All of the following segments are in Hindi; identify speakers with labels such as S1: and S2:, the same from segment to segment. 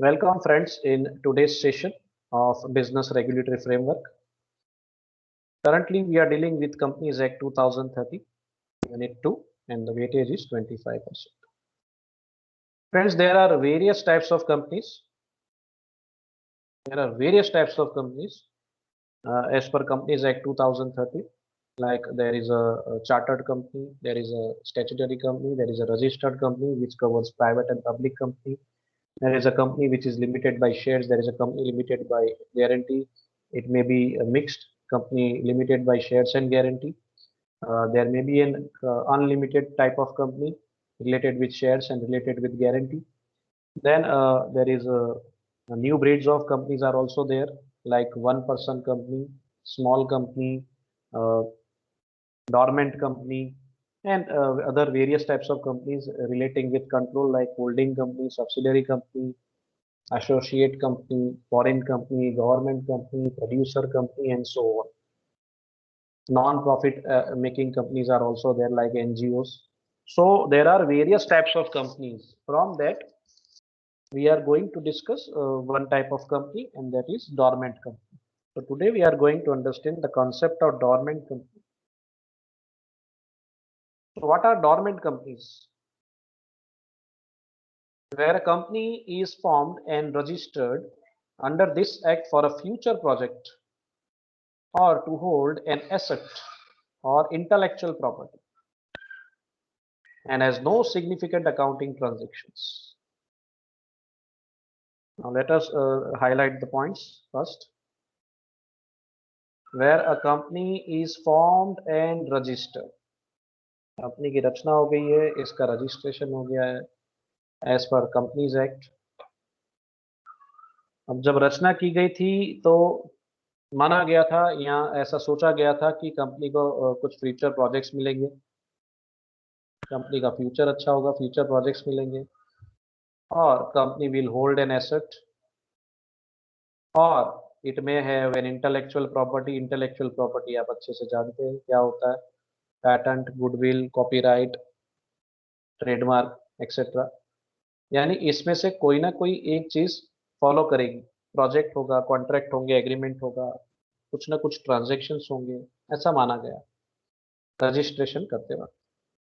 S1: Welcome, friends, in today's session of Business Regulatory Framework. Currently, we are dealing with Companies Act 2030, Unit 2, and the weightage is 25%. Friends, there are various types of companies. As per Companies Act 2030. Like there is a chartered company, there is a statutory company, there is a registered company which covers private and public company. There is a company which is limited by shares. There is a company limited by guarantee. It may be a mixed company limited by shares and guarantee. There may be an unlimited type of company related with shares and related with guarantee. Then there is a new breeds of companies are also there, like one-person company, small company, uh, dormant company, and other various types of companies relating with control, like holding company, subsidiary company, associate company, foreign company, government company, producer company, and so on. Non-profit making companies are also there, like NGOs. So there are various types of companies. From that, we are going to discuss one type of company, and that is dormant company. So today we are going to understand the concept of dormant company. So what are dormant companies? Where a company is formed and registered under this act for a future project or to hold an asset or intellectual property and has no significant accounting transactions. Now let us highlight the points first. Where a company is formed and registered. Company की रचना हो गई है, इसका रजिस्ट्रेशन हो गया है एज पर कंपनीज एक्ट. अब जब रचना की गई थी तो माना गया था, यहाँ ऐसा सोचा गया था कि कंपनी को कुछ फ्यूचर प्रोजेक्ट्स मिलेंगे, कंपनी का फ्यूचर अच्छा होगा, फ्यूचर प्रोजेक्ट्स मिलेंगे, और company will hold an asset, और इट में have an intellectual property. Intellectual property आप अच्छे से जानते हैं क्या होता है. Patent, goodwill, copyright, trademark etcetera. यानी इसमें से कोई ना कोई एक चीज फॉलो करेगी. प्रोजेक्ट होगा, कॉन्ट्रैक्ट होंगे, एग्रीमेंट होगा, कुछ ना कुछ ट्रांजेक्शन्स होंगे, ऐसा माना गया रजिस्ट्रेशन करते वक्त.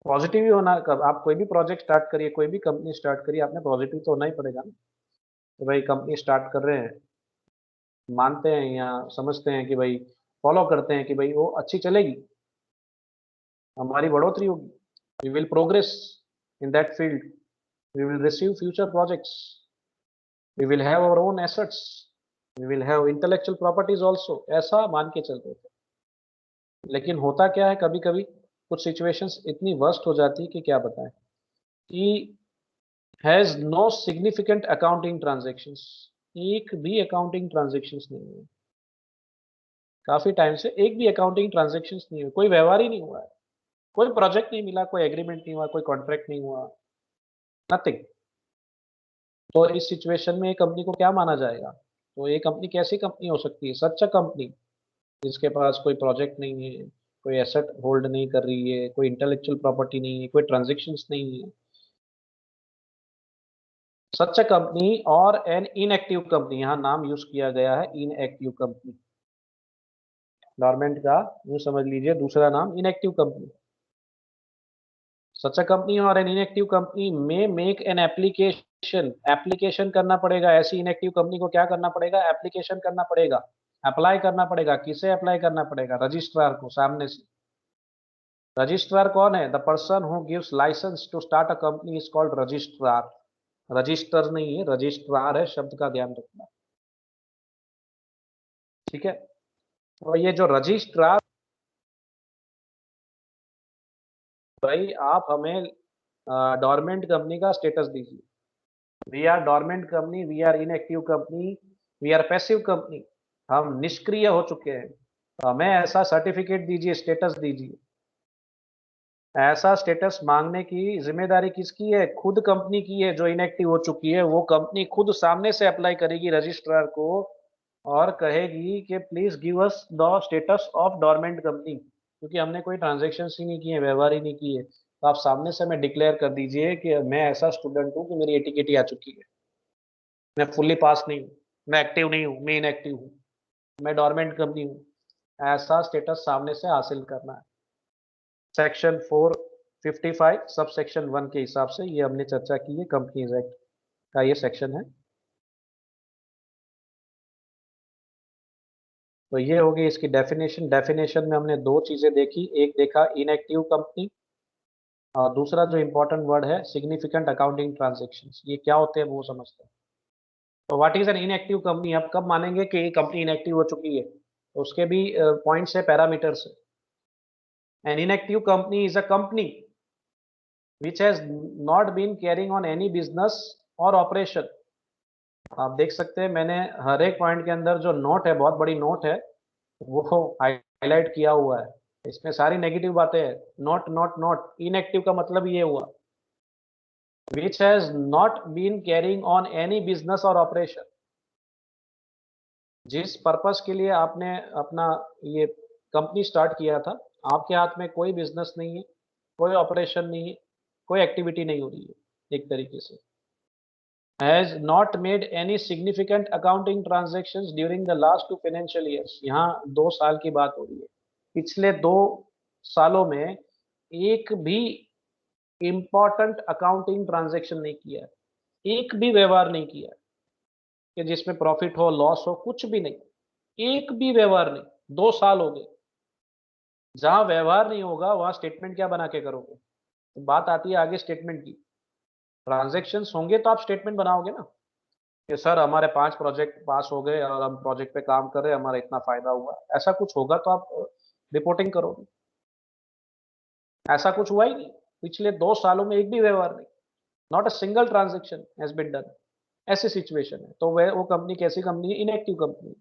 S1: पॉजिटिव ही होना. कब आप कोई भी प्रोजेक्ट स्टार्ट करिए, कोई भी कंपनी स्टार्ट करिए, आपने पॉजिटिव तो होना ही पड़ेगा ना. तो भाई कंपनी स्टार्ट कर रहे हैं, मानते हैं या समझते हैं कि भाई फॉलो करते हैं कि भाई वो अच्छी चलेगी, हमारी बढ़ोतरी होगी, we will progress in that field, we will receive future projects, we will have our own assets, we will have intellectual properties also, ऐसा मान के चलते थे. लेकिन होता क्या है, कभी कभी कुछ सिचुएशंस इतनी वर्स्ट हो जाती है कि क्या बताएं, कि has no significant accounting transactions. एक भी अकाउंटिंग ट्रांजेक्शंस नहीं हुए, काफी टाइम से एक भी अकाउंटिंग ट्रांजेक्शंस नहीं हुए, कोई व्यवहार ही नहीं हुआ है, कोई प्रोजेक्ट नहीं मिला, कोई एग्रीमेंट नहीं हुआ, कोई कॉन्ट्रैक्ट नहीं हुआ, नथिंग. तो इस सिचुएशन में कंपनी को क्या माना जाएगा? तो ये कंपनी कैसी कंपनी हो सकती है? सच अ कंपनी जिसके पास कोई प्रोजेक्ट नहीं है, कोई एसेट होल्ड नहीं कर रही है, कोई इंटेलेक्चुअल प्रॉपर्टी नहीं है, कोई ट्रांजेक्शंस नहीं है. सच अ कंपनी और एन इनएक्टिव कंपनी, यहाँ नाम यूज किया गया है इनएक्टिव कंपनी. डॉर्मेंट का यूं समझ लीजिए दूसरा नाम inactive company. Such a company और एन इनएक्टिव कंपनी में मेक एन एप्लीकेशन. एप्लीकेशन करना पड़ेगा. ऐसी इनएक्टिव कंपनी को क्या करना पड़ेगा? एप्लीकेशन करना पड़ेगा, अप्लाई करना पड़ेगा. किसे अप्लाई करना पड़ेगा? रजिस्ट्रार को, सामने से. रजिस्ट्रार कौन है? The person who gives license to start a company is called registrar. Register नहीं है, रजिस्ट्रार है, शब्द का ध्यान रखना. ठीक है. तो ये जो रजिस्ट्रार, भाई आप हमें डॉर्मेंट कंपनी का स्टेटस दीजिए. We are dormant company, we are inactive company, we are passive company, हम निष्क्रिय हो चुके हैं. तो हमें ऐसा सर्टिफिकेट दीजिए, स्टेटस दीजिए. ऐसा स्टेटस मांगने की जिम्मेदारी किसकी है? खुद कंपनी की है. जो इनएक्टिव हो चुकी है वो कंपनी खुद सामने से अप्लाई करेगी रजिस्ट्रार को और कहेगी कि please give us the status of dormant company, क्योंकि हमने कोई ट्रांजेक्शन ही नहीं किए, व्यवहार ही नहीं किए. तो आप सामने से हमें डिक्लेयर कर दीजिए कि मैं ऐसा स्टूडेंट हूँ कि मेरी एटीकेटी आ चुकी है. मैं फुल्ली पास नहीं हूँ, मैं एक्टिव नहीं हूँ, मैं इनएक्टिव हूँ, मैं डोरमेंट कंपनी हूँ, ऐसा स्टेटस सामने से हासिल करना है। सेक्शन 455 सब सेक्शन 1 के हिसाब से ये हमने चर्चा की है, कंपनीज एक्ट का ये सेक्शन है। तो ये होगी इसकी डेफिनेशन। डेफिनेशन में हमने दो चीजें देखी, एक देखा इनएक्टिव कंपनी, और दूसरा जो इंपॉर्टेंट वर्ड है सिग्निफिकेंट अकाउंटिंग ट्रांजेक्शन्स, ये क्या होते हैं वो समझते हैं। तो what is an inactive company, आप कब मानेंगे कि ये कंपनी इनएक्टिव हो चुकी है, तो उसके भी पॉइंट्स है, पैरामीटर्स है। An inactive company is a company which has not been carrying on any business or operation। आप देख सकते हैं मैंने हर एक पॉइंट के अंदर जो नोट है, बहुत बड़ी नोट है, वो हाईलाइट किया हुआ है। इसमें सारी नेगेटिव बातें हैं। नॉट नॉट नॉट, इनएक्टिव का मतलब ये हुआ which has not been carrying on any business or operation। जिस पर्पस के लिए आपने अपना ये कंपनी स्टार्ट किया था, आपके हाथ में कोई बिजनेस नहीं है, कोई ऑपरेशन नहीं है, कोई एक्टिविटी नहीं हो रही है एक तरीके से। has not made any significant accounting transactions during the last 2 financial years। यहाँ 2 साल की बात हो रही है, पिछले 2 सालों में एक भी इंपॉर्टेंट अकाउंटिंग ट्रांजैक्शन नहीं किया है, एक भी व्यवहार नहीं किया है कि जिसमें प्रॉफिट हो लॉस हो, कुछ भी नहीं, एक भी व्यवहार नहीं। 2 साल हो गए। जहां व्यवहार नहीं होगा वहां स्टेटमेंट क्या बना के करोगे? तो बात आती है आगे स्टेटमेंट की। ट्रांजेक्शन होंगे तो आप स्टेटमेंट बनाओगे ना कि सर हमारे 5 प्रोजेक्ट पास हो गए और हम प्रोजेक्ट पे काम कर रहे हैं, हमारा इतना फायदा हुआ, ऐसा कुछ होगा तो आप रिपोर्टिंग करोगे। ऐसा कुछ हुआ ही नहीं, पिछले 2 सालों में एक भी व्यवहार नहीं, not a single transaction has been done. ऐसी सिचुएशन है तो वह वो कंपनी कैसी कंपनी है? Inactive company.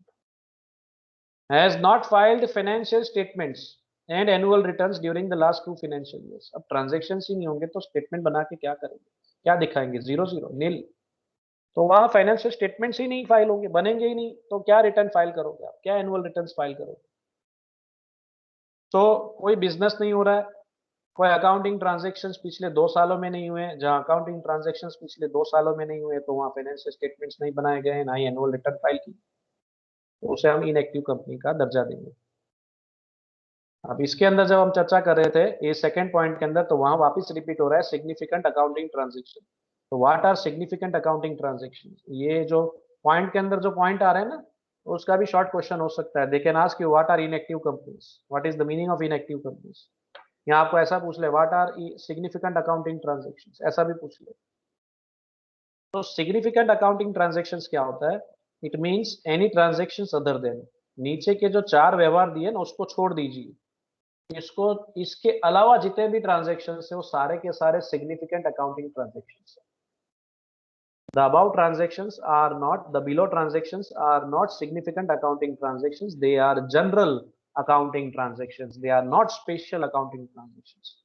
S1: Has not filed financial statements and annual returns during the last 2 financial years. अब ट्रांजेक्शन ही नहीं होंगे तो स्टेटमेंट बना के क्या करेंगे, क्या दिखाएंगे? जीरो जीरो नील। तो वहाँ फाइनेंशियल स्टेटमेंट्स ही नहीं फाइल होंगे, बनेंगे ही नहीं, तो क्या रिटर्न फाइल करोगे आप, क्या एनुअल रिटर्न्स फाइल करोगे? तो कोई बिजनेस नहीं हो रहा है, कोई अकाउंटिंग ट्रांजैक्शंस पिछले 2 सालों में नहीं हुए। जहाँ अकाउंटिंग ट्रांजैक्शंस पिछले 2 सालों में नहीं हुए तो वहाँ फाइनेंशियल स्टेटमेंट्स नहीं बनाए गए, ना ही एनुअल रिटर्न फाइल की, तो उसे हम इनएक्टिव कंपनी का दर्जा देंगे। अब इसके अंदर जब हम चर्चा कर रहे थे ये सेकंड पॉइंट के अंदर, तो वहां वापस रिपीट हो रहा है सिग्निफिकेंट अकाउंटिंग ट्रांजेक्शन। तो what are significant accounting transaction? ये जो पॉइंट के अंदर जो पॉइंट आ रहे हैं ना, उसका भी शॉर्ट क्वेश्चन हो सकता है। They can ask you what are inactive companies, what is the meaning of inactive companies. या आपको ऐसा पूछ ले what are significant accounting transaction, ऐसा भी पूछ ले। तो सिग्निफिकेंट अकाउंटिंग ट्रांजेक्शन क्या होता है? It means any transaction other than, नीचे के जो 4 व्यवहार दिए ना उसको छोड़ दीजिए, इसको, इसके अलावा जितने भी ट्रांजेक्शन है वो सारे के सारे सिग्निफिकेंट अकाउंटिंग ट्रांजेक्शन है। The above transactions are not, the below transactions are not significant accounting transactions, they are general accounting transactions, they are not special accounting transactions।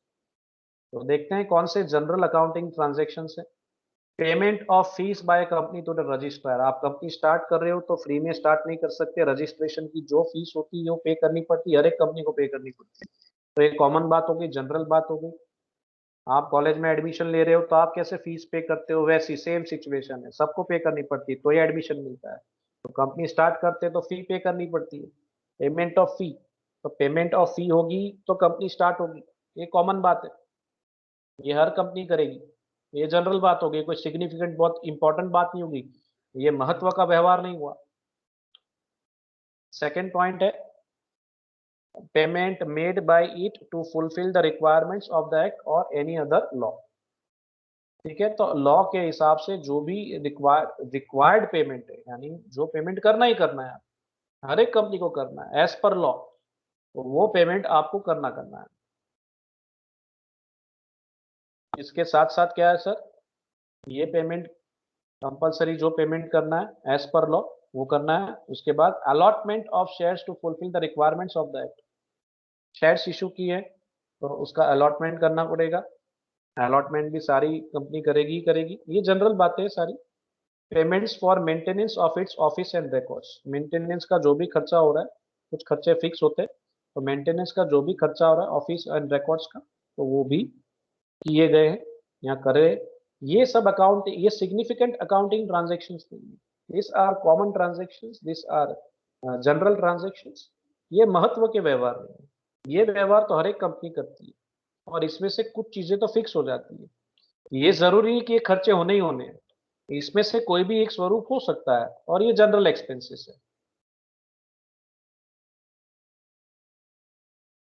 S1: तो देखते हैं कौन से जनरल अकाउंटिंग ट्रांजेक्शन्स है। Payment of fees by company to the registrar. आप कंपनी स्टार्ट कर रहे हो तो फ्री में स्टार्ट नहीं कर सकते, रजिस्ट्रेशन की जो फीस होती है वो पे करनी पड़ती है, हर एक कंपनी को पे करनी पड़ती है। तो एक कॉमन बात हो गई, जनरल बात हो गई। आप कॉलेज में एडमिशन ले रहे हो तो आप कैसे फीस पे करते हो, वैसी सेम सिचुएशन है, सबको पे करनी पड़ती है तो ये एडमिशन मिलता है। तो कंपनी स्टार्ट करते हैं तो फी पे करनी पड़ती है, पेमेंट ऑफ फी। तो पेमेंट ऑफ फी होगी तो कंपनी स्टार्ट होगी, ये कॉमन बात है, ये हर कंपनी करेगी। ये जनरल बात होगी, कोई सिग्निफिकेंट बहुत इंपॉर्टेंट बात नहीं होगी, ये महत्व का व्यवहार नहीं हुआ। सेकेंड पॉइंट है payment made by it to fulfil the requirements of the act or any other law. ठीक है, तो लॉ के हिसाब से जो भी रिक्वायर्ड पेमेंट है, यानी जो पेमेंट करना ही करना है, हर एक कंपनी को करना है एज पर लॉ, तो वो पेमेंट आपको करना करना है। इसके साथ साथ क्या है सर, ये पेमेंट कंपलसरी, जो पेमेंट करना है एज पर लॉ वो करना है। उसके बाद allotment of shares to fulfil the requirements of the act. Shares issue की है तो उसका अलॉटमेंट करना पड़ेगा, अलॉटमेंट भी सारी कंपनी करेगी ही करेगी, ये जनरल बातें हैं सारी। Payments for maintenance of its office and records. Maintenance का जो भी खर्चा हो रहा है, कुछ खर्चे फिक्स होते हैं, तो मेंटेनेंस का जो भी खर्चा हो रहा है ऑफिस एंड रिकॉर्ड्स का, तो वो भी किए गए हैं, यहाँ करे। ये सब अकाउंट, ये सिग्निफिकेंट अकाउंटिंग ट्रांजेक्शन्स नहीं है, this are common transactions, this are general transactions. ये महत्व के व्यवहार नहीं है, ये व्यवहार तो हर एक कंपनी करती है, और इसमें से कुछ चीजें तो फिक्स हो जाती है। ये जरूरी नहीं कि ये खर्चे होने ही होने हैं, इसमें से कोई भी एक स्वरूप हो सकता है, और ये जनरल एक्सपेंसेस है।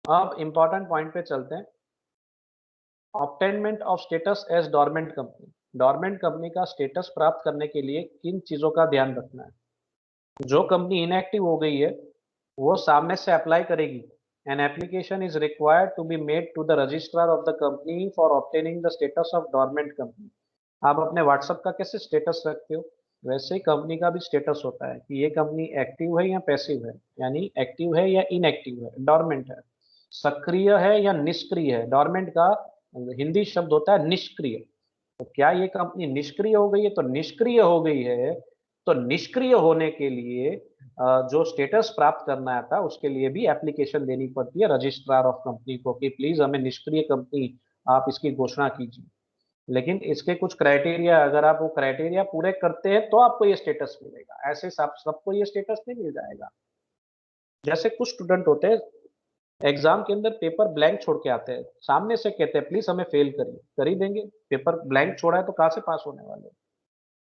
S1: अब इंपॉर्टेंट पॉइंट पे चलते हैं। Obtainment of status as dormant company. Dormant company का स्टेटस प्राप्त करने के लिए किन चीजों का ध्यान रखना है? जो कंपनी इनएक्टिव हो गई है, वो सामने से अप्लाई करेगी। An application is required to be made to the registrar of the company for obtaining the status of dormant company. आप अपने व्हाट्सएप का कैसे स्टेटस रखते हो, वैसे ही कंपनी का भी स्टेटस होता है कि ये कंपनी एक्टिव है या पैसिव है, यानी एक्टिव है या इनएक्टिव है, डोरमेंट है, सक्रिय है या निष्क्रिय है। डोरमेंट का हिंदी शब्द होता है निष्क्रिय। तो क्या ये कंपनी निष्क्रिय हो गई है? तो निष्क्रिय हो गई है, तो निष्क्रिय होने के लिए जो स्टेटस प्राप्त करना था उसके लिए भी एप्लीकेशन देनी पड़ती है रजिस्ट्रार ऑफ कंपनी को कि प्लीज हमें निष्क्रिय कंपनी आप इसकी घोषणा कीजिए। लेकिन इसके कुछ क्राइटेरिया, अगर आप वो क्राइटेरिया पूरे करते हैं तो आपको ये स्टेटस मिलेगा, ऐसे सबको ये स्टेटस नहीं मिल जाएगा। जैसे कुछ स्टूडेंट होते हैं, एग्जाम के अंदर पेपर ब्लैंक छोड़ के आते हैं, सामने से कहते हैं प्लीज हमें फेल करिए, कर ही देंगे। पेपर ब्लैंक छोड़ा है तो कहाँ से पास होने वाले हैं?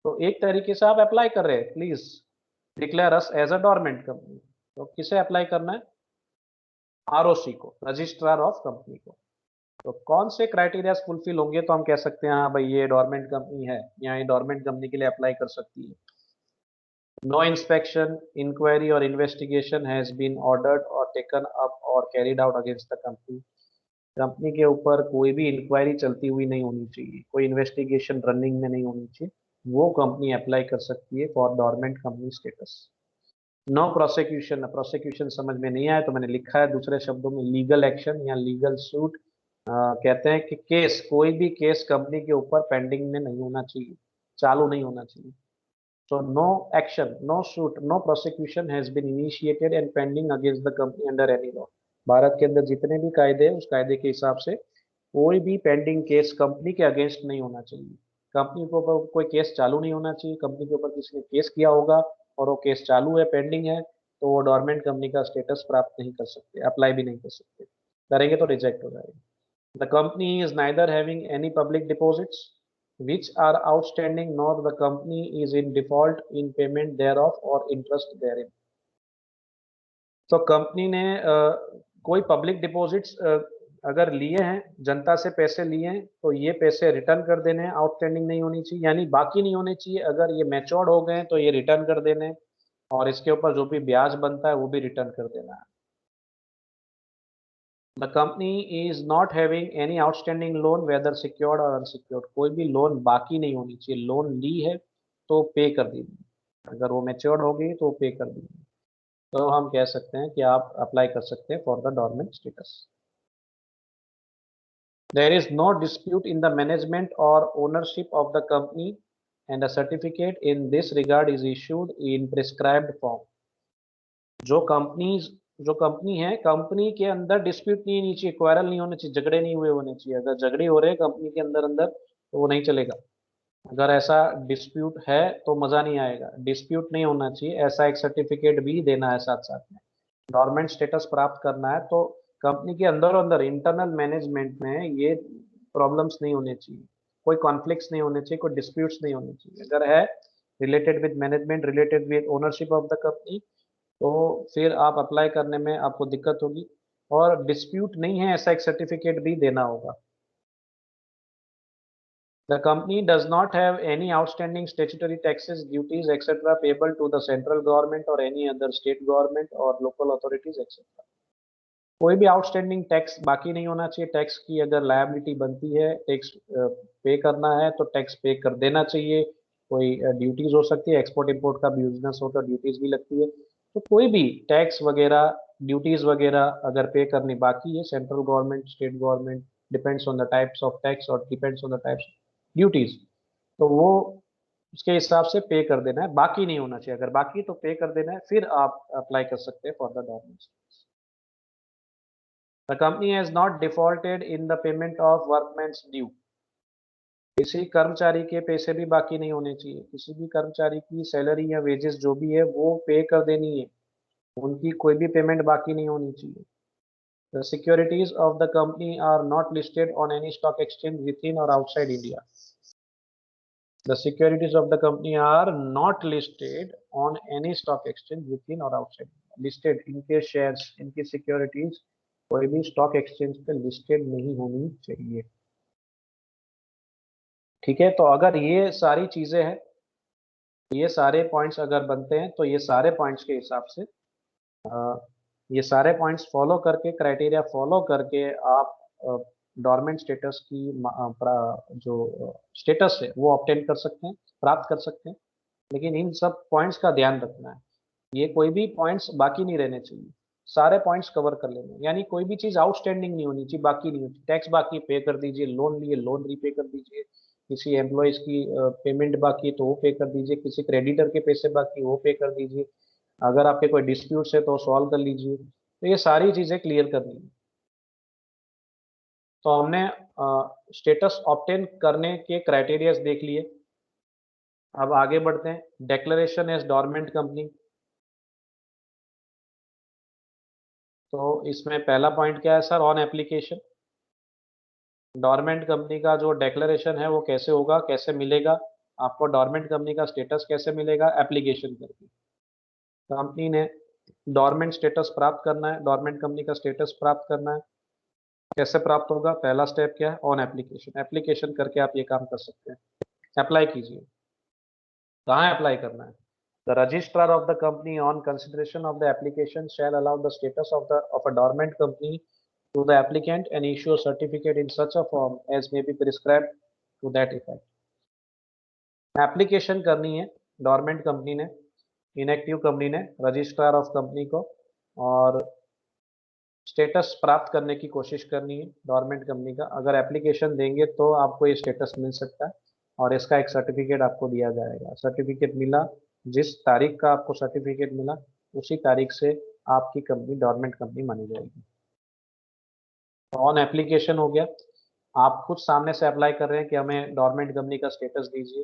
S1: तो एक तरीके से आप अप्लाई कर रहे हैं, please declare us as a dormant company. तो किसे अप्लाई करना है? आरओसी को, रजिस्ट्रार ऑफ कंपनी को। तो कौन से क्राइटेरिया फुलफिल होंगे तो हम कह सकते हैं हाँ भाई ये डोरमेंट कंपनी है, या ये डोरमेंट कंपनी के लिए अप्लाई कर सकती है। नो इंस्पेक्शन, इंक्वायरी और इन्वेस्टिगेशन हैज बीन ऑर्डर्ड और टेकन अप और carried out against the company. Company के ऊपर कोई भी इंक्वायरी चलती हुई नहीं होनी चाहिए, कोई इन्वेस्टिगेशन रनिंग में नहीं होनी चाहिए, वो कंपनी अप्लाई कर सकती है for dormant company status. No prosecution, prosecution समझ में नहीं आया तो मैंने लिखा है दूसरे शब्दों में लीगल एक्शन या लीगल सूट। कहते हैं कि केस, कोई भी केस कंपनी के ऊपर पेंडिंग में नहीं होना चाहिए, चालू नहीं होना चाहिए। So no action, no suit, no prosecution has been initiated and pending against the company under any law। Bharat के अंदर जितने भी कायदे हैं उस कायदे के हिसाब से कोई भी पेंडिंग केस कंपनी के अगेंस्ट नहीं होना चाहिए। कंपनी के ऊपर कोई केस चालू नहीं होना चाहिए। कंपनी के ऊपर किसी ने केस किया होगा और वो केस चालू है, पेंडिंग है, तो वो डोरमेंट कंपनी का स्टेटस प्राप्त नहीं कर सकते, अप्लाई भी नहीं कर सकते, करेंगे तो रिजेक्ट हो जाएगा। The company is neither having any public deposits which are outstanding, nor the company is in default in payment thereof or interest therein। तो कंपनी ने कोई पब्लिक डिपॉजिट्स अगर लिए हैं, जनता से पैसे लिए हैं, तो ये पैसे रिटर्न कर देने हैं, आउटस्टैंडिंग नहीं होनी चाहिए, यानी बाकी नहीं होने चाहिए। अगर ये मैच्योर्ड हो गए हैं तो ये रिटर्न कर देने हैं, और इसके ऊपर जो भी ब्याज बनता है वो भी रिटर्न कर देना है। The company is not having any outstanding loan whether secured or unsecured. कोई भी लोन बाकी नहीं होनी चाहिए, लोन ली है तो पे कर दी, अगर वो मैच्योर्ड हो गई तो पे कर दी, तो हम कह सकते हैं कि आप अप्लाई कर सकते हैं for the dormant status. There is no dispute in the management और ownership of the company and a certificate in this regard is issued in prescribed form. जो कंपनीज जो कंपनी है, कंपनी के अंदर डिस्प्यूट नहीं होनी चाहिए, क्वारल नहीं होने चाहिए, झगड़े नहीं हुए होने चाहिए। अगर झगड़े हो रहे हैं कंपनी के अंदर अंदर तो वो नहीं चलेगा। अगर ऐसा डिस्प्यूट है तो मजा नहीं आएगा, डिस्प्यूट नहीं होना चाहिए, ऐसा एक सर्टिफिकेट भी देना है साथ साथ में। गवर्नमेंट स्टेटस प्राप्त करना है तो कंपनी के अंदर अंदर इंटरनल मैनेजमेंट में ये प्रॉब्लम्स नहीं होने चाहिए, कोई कॉन्फ्लिक्ट्स नहीं होने चाहिए, कोई डिस्प्यूट्स नहीं होने चाहिए। अगर है related with management, related with ownership of the company, तो फिर आप अप्लाई करने में आपको दिक्कत होगी। और डिस्प्यूट नहीं है ऐसा एक सर्टिफिकेट भी देना होगा। The company does not have any outstanding statutory taxes, duties, etc. payable to the central government or any other state government or local authorities, etc. कोई भी आउटस्टैंडिंग टैक्स बाकी नहीं होना चाहिए। टैक्स की अगर लायबिलिटी बनती है, टैक्स पे करना है तो टैक्स पे कर देना चाहिए। कोई ड्यूटीज हो सकती है, एक्सपोर्ट इंपोर्ट का बिजनेस हो तो ड्यूटीज भी लगती है। तो कोई भी टैक्स वगैरह, ड्यूटीज वगैरह अगर पे करनी बाकी है, central government, state government, depends on the types of tax और depends on the types duties, तो वो उसके हिसाब से पे कर देना है, बाकी नहीं होना चाहिए। अगर बाकी तो पे कर देना है, फिर आप अप्लाई कर सकते हैं for the documents. The company has not defaulted in the payment of workmen's due। किसी कर्मचारी के पैसे भी बाकी नहीं होने चाहिए, किसी भी कर्मचारी की सैलरी या वेजेस जो भी है वो पे कर देनी है, उनकी कोई भी पेमेंट बाकी नहीं होनी चाहिए। The securities of the company are not listed on any stock exchange within or outside India. The securities of the company are not listed on any stock exchange within or outside India. Listed इनके shares, इनकी securities कोई भी stock exchange पे listed नहीं होनी चाहिए। ठीक है, तो अगर ये सारी चीजें हैं, ये सारे पॉइंट्स अगर बनते हैं, तो ये सारे पॉइंट्स के हिसाब से ये सारे पॉइंट्स फॉलो करके, क्राइटेरिया फॉलो करके आप डोरमेंट स्टेटस की जो स्टेटस है वो ऑब्टेन कर सकते हैं, प्राप्त कर सकते हैं। लेकिन इन सब पॉइंट्स का ध्यान रखना है, ये कोई भी पॉइंट्स बाकी नहीं रहने चाहिए, सारे पॉइंट्स कवर कर लेने, यानी कोई भी चीज आउटस्टैंडिंग नहीं होनी चाहिए, बाकी नहीं होती। टैक्स बाकी पे कर दीजिए, लोन लिए लोन रीपे कर दीजिए, किसी एम्प्लॉयज की पेमेंट बाकी है तो वो पे कर दीजिए, किसी क्रेडिटर के पैसे बाकी वो पे कर दीजिए, अगर आपके कोई डिस्प्यूट्स है तो सॉल्व कर लीजिए। तो ये सारी चीजें क्लियर करनी है। तो हमने स्टेटस ऑब्टेन करने के क्राइटेरियाज देख लिए। अब आगे बढ़ते हैं, डिक्लेरेशन एज डोरमेंट कंपनी। तो इसमें पहला पॉइंट क्या है sir? On application dormant company का जो डिक्लेरेशन है वो कैसे होगा, कैसे मिलेगा आपको? डोरमेंट कंपनी का स्टेटस कैसे मिलेगा? एप्लीकेशन करके। कंपनी ने डोरमेंट स्टेटस प्राप्त करना है, डोरमेंट कंपनी का स्टेटस प्राप्त करना है, कैसे प्राप्त होगा? पहला स्टेप क्या है? On application. एप्लीकेशन करके आप ये काम कर सकते हैं। अप्लाई कीजिए। कहाँ अप्लाई करना है? The registrar of the company on consideration of the application shall allow the status of a dormant company to the applicant and issue a certificate in such a form as may be prescribed to that effect. Application करनी है डोरमेंट कंपनी ने, इनएक्टिव कंपनी ने, रजिस्ट्रार ऑफ कंपनी को, और स्टेटस प्राप्त करने की कोशिश करनी है डोरमेंट कंपनी का। अगर एप्लीकेशन देंगे तो आपको ये स्टेटस मिल सकता है और इसका एक सर्टिफिकेट आपको दिया जाएगा। सर्टिफिकेट मिला, जिस तारीख का आपको सर्टिफिकेट मिला उसी तारीख से आपकी कंपनी डोरमेंट कंपनी मानी जाएगी। ऑन एप्लीकेशन हो गया, आप खुद सामने से अप्लाई कर रहे हैं कि हमें डोरमेंट कंपनी का स्टेटस दीजिए।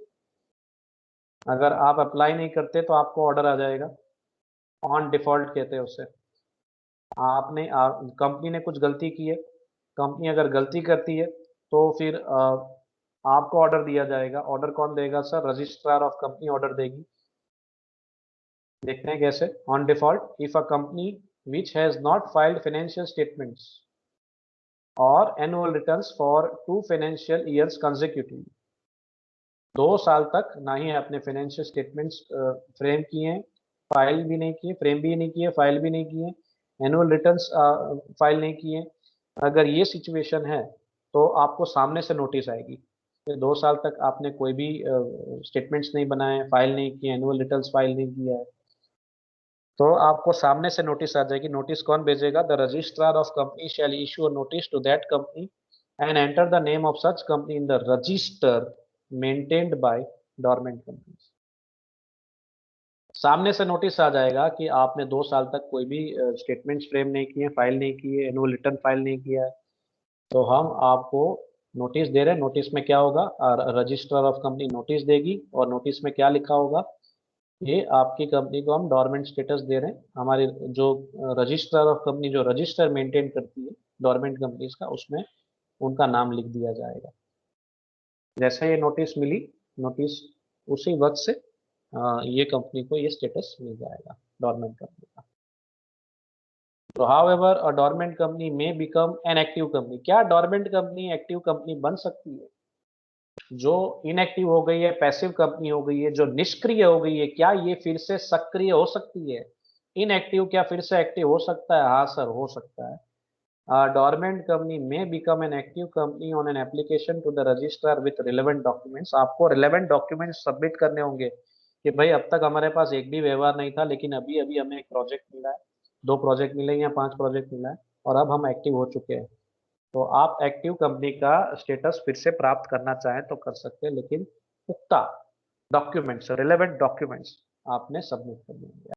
S1: अगर आप अप्लाई नहीं करते तो आपको ऑर्डर आ जाएगा, ऑन डिफॉल्ट कहते हैं उसे। आपने कंपनी ने कुछ गलती की है, कंपनी अगर गलती करती है तो फिर आपको ऑर्डर दिया जाएगा। ऑर्डर कौन देगा sir? Registrar of company order देगी। देखते हैं कैसे। On default if a company which has not filed financial statements और annual returns for 2 financial years consecutively, 2 साल तक ना ही आपने फाइनेंशियल स्टेटमेंट्स फ्रेम किए हैं, फाइल भी नहीं किए, फ्रेम भी नहीं किए, फाइल भी नहीं किए, एनुअल रिटर्न्स फाइल नहीं किए, अगर ये सिचुएशन है तो आपको सामने से नोटिस आएगी कि 2 साल तक आपने कोई भी स्टेटमेंट्स नहीं बनाए, फाइल नहीं किए, एनुअल रिटर्न्स फाइल नहीं किया है, तो आपको सामने से नोटिस आ जाएगी। नोटिस कौन भेजेगा? The registrar of company shall issue a notice to that company and enter the name of such company in the register maintained by dormant company. सामने से नोटिस आ जाएगा कि आपने 2 साल तक कोई भी स्टेटमेंट्स फ्रेम नहीं किए, फाइल नहीं किए, एनुअल रिटर्न फाइल नहीं किया है, तो हम आपको नोटिस दे रहे हैं। नोटिस में क्या होगा? रजिस्ट्रार ऑफ कंपनी नोटिस देगी और नोटिस में क्या लिखा होगा? ये आपकी कंपनी को हम डोरमेंट स्टेटस दे रहे हैं। हमारी जो रजिस्ट्रार ऑफ कंपनी जो रजिस्टर मेंटेन करती है डोरमेंट कंपनीज का, उसमें उनका नाम लिख दिया जाएगा। जैसे ये नोटिस मिली, नोटिस उसी वक्त से ये कंपनी को ये स्टेटस मिल जाएगा डोरमेंट कंपनी का। तो हाउएवर अ डोरमेंट कंपनी में बिकम एन एक्टिव कंपनी। क्या डोरमेंट कंपनी एक्टिव कंपनी बन सकती है? जो इनएक्टिव हो गई है, पैसिव कंपनी हो गई है, जो निष्क्रिय हो गई है, क्या ये फिर से सक्रिय हो सकती है? इनएक्टिव क्या फिर से एक्टिव हो सकता है? हाँ सर, हो सकता है। डोरमेंट कंपनी में become an active company on an application to the registrar with relevant documents. आपको रिलेवेंट डॉक्यूमेंट्स सबमिट करने होंगे कि भाई अब तक हमारे पास एक भी व्यवहार नहीं था, लेकिन अभी अभी हमें एक प्रोजेक्ट मिला है, 2 प्रोजेक्ट मिले या 5 प्रोजेक्ट मिला है और अब हम एक्टिव हो चुके हैं। तो आप एक्टिव कंपनी का स्टेटस फिर से प्राप्त करना चाहें तो कर सकते हैं, लेकिन पुख्ता डॉक्यूमेंट्स, रिलेवेंट डॉक्यूमेंट्स आपने सबमिट करने होंगे।